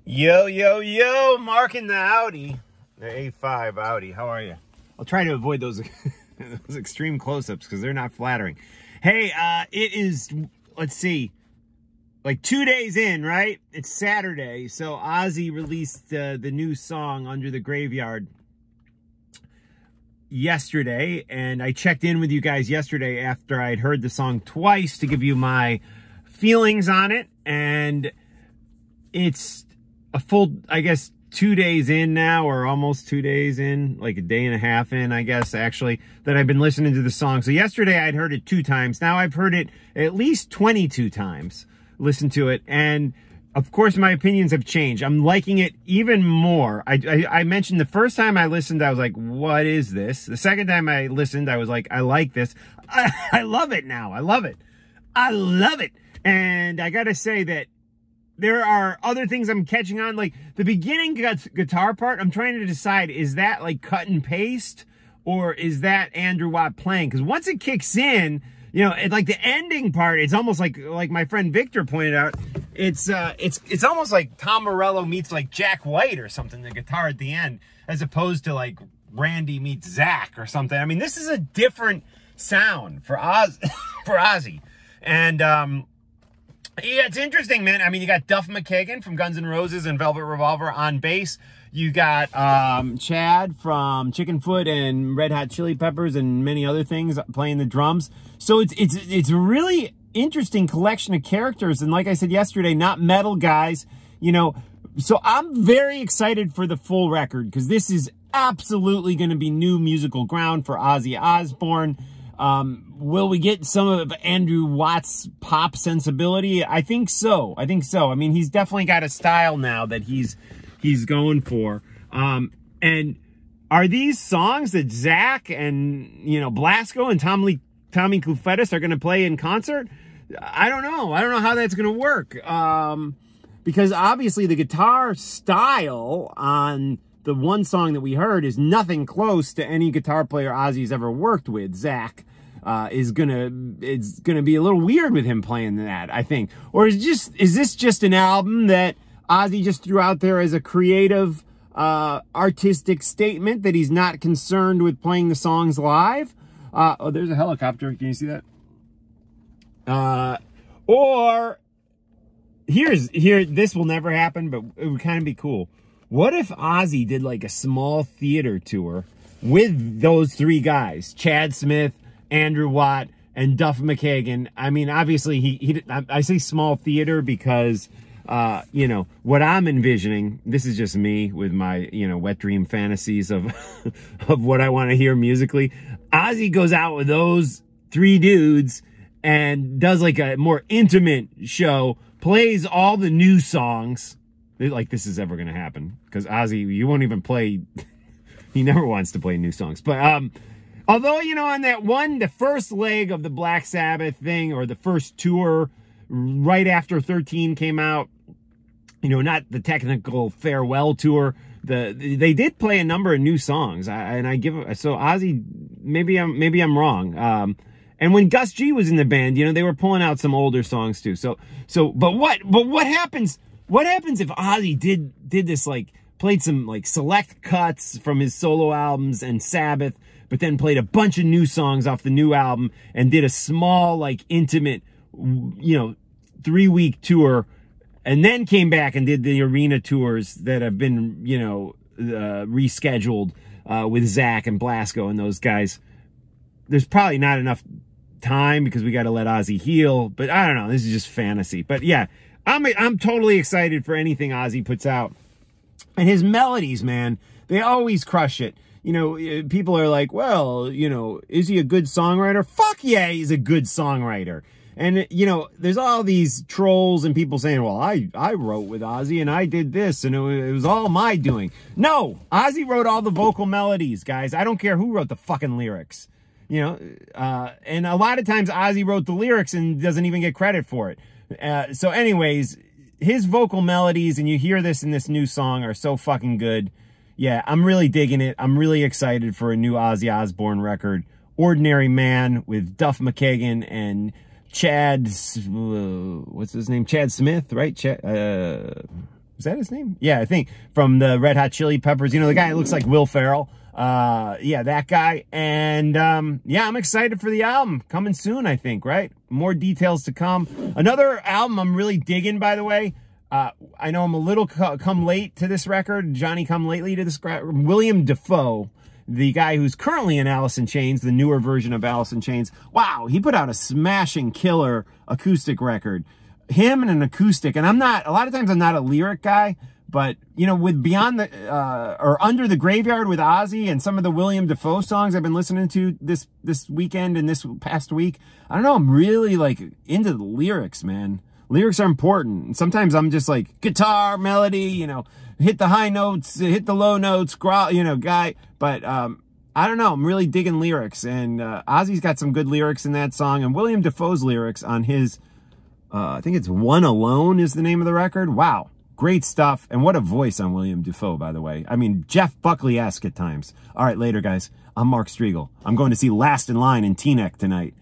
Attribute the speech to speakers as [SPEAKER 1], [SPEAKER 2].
[SPEAKER 1] Yo, yo, yo, Mark in the Audi. The A5 Audi. How are you? I'll try to avoid those, those extreme close-ups because they're not flattering. Hey, it is, let's see, like 2 days in, right? It's Saturday, so Ozzy released the new song, Under the Graveyard, yesterday, and I checked in with you guys yesterday after I'd heard the song twice to give you my feelings on it, and it's a full, I guess, 2 days in now, or almost 2 days in, like a day and a half in, I guess, actually, that I've been listening to the song. So yesterday I'd heard it 2 times. Now I've heard it at least 22 times, listened to it, and of course my opinions have changed. I'm liking it even more. I mentioned the first time I listened, I was like, what is this? The second time I listened, I was like, I like this. I love it now. I love it. I love it. And I gotta say that there are other things I'm catching on, like the beginning guitar part. I'm trying to decide, is that like cut and paste, or is that Andrew Watt playing? Because once it kicks in, you know, like the ending part, it's almost like my friend Victor pointed out, it's almost like Tom Morello meets like Jack White or something, the guitar at the end, as opposed to like Randy meets Zach or something. I mean, this is a different sound for Ozzy. And yeah, it's interesting, man. I mean, you got Duff McKagan from Guns N' Roses and Velvet Revolver on bass. You got Chad from Chickenfoot and Red Hot Chili Peppers and many other things playing the drums. So it's a really interesting collection of characters. And like I said yesterday, not metal guys, you know. So I'm very excited for the full record because this is absolutely going to be new musical ground for Ozzy Osbourne. Will we get some of Andrew Watt's pop sensibility? I think so. I think so. I mean, he's definitely got a style now that he's going for. And are these songs that Zach and, you know, Blasco and Tommy Clufetis are going to play in concert? I don't know. I don't know how that's going to work. Because obviously the guitar style on the one song that we heard is nothing close to any guitar player Ozzy's ever worked with. Zach is gonna be a little weird with him playing that, I think. Or is this just an album that Ozzy just threw out there as a creative, artistic statement that he's not concerned with playing the songs live? Oh, there's a helicopter. Can you see that? Or this will never happen, but it would kind of be cool. What if Ozzy did like a small theater tour with those 3 guys, Chad Smith, Andrew Watt, and Duff McKagan? I mean, obviously, I say small theater because, you know, what I'm envisioning, this is just me with my, you know, wet dream fantasies of, of what I want to hear musically. Ozzy goes out with those 3 dudes and does like a more intimate show, plays all the new songs. Like this is ever going to happen because Ozzy, you won't even play. He never wants to play new songs. But although, you know, on that the first leg of the Black Sabbath thing, or the first tour right after 13 came out, you know, not the technical farewell tour, they did play a number of new songs. So Ozzy, maybe I'm wrong. And when Gus G was in the band, you know, they were pulling out some older songs too. But what happens? What happens if Ozzy did this, like, played some, like, select cuts from his solo albums and Sabbath, but then played a bunch of new songs off the new album and did a small, like, intimate, you know, 3-week tour, and then came back and did the arena tours that have been, you know, rescheduled with Zach and Blasco and those guys? There's probably not enough time because we got to let Ozzy heal, but I don't know. This is just fantasy. But yeah, I'm totally excited for anything Ozzy puts out. And his melodies, man, they always crush it. You know, people are like, well, you know, is he a good songwriter? Fuck yeah, he's a good songwriter. And, you know, there's all these trolls and people saying, well, I wrote with Ozzy and I did this and it was all my doing. No, Ozzy wrote all the vocal melodies, guys. I don't care who wrote the fucking lyrics. You know, and a lot of times Ozzy wrote the lyrics and doesn't even get credit for it. So anyways, his vocal melodies, and you hear this in this new song, are so fucking good. Yeah, I'm really digging it. I'm really excited for a new Ozzy Osbourne record. Ordinary Man with Duff McKagan and Chad, what's his name? Chad Smith, right? Is that his name? Yeah, I think from the Red Hot Chili Peppers. You know, the guy that looks like Will Ferrell. Yeah, that guy. And yeah, I'm excited for the album coming soon, I think, right? More details to come. Another album I'm really digging, by the way. I know I'm a little come late to this record. Johnny come lately to this record. William Dafoe, the guy who's currently in Alice in Chains, the newer version of Alice in Chains. Wow, he put out a smashing killer acoustic record. Him and an acoustic, and a lot of times I'm not a lyric guy, but, you know, with Beyond the, or Under the Graveyard with Ozzy and some of the William Dafoe songs I've been listening to this weekend and this past week, I don't know, I'm really, like, into the lyrics, man. Lyrics are important. And sometimes I'm just like, guitar, melody, you know, hit the high notes, hit the low notes, growl, you know, guy. But, I don't know, I'm really digging lyrics. And Ozzy's got some good lyrics in that song. And William Dafoe's lyrics on his... I think it's One Alone is the name of the record. Wow. Great stuff. And what a voice on William Dafoe, by the way. I mean, Jeff Buckley-esque at times. All right, later, guys. I'm Mark Striegel. I'm going to see Last in Line in Teaneck tonight.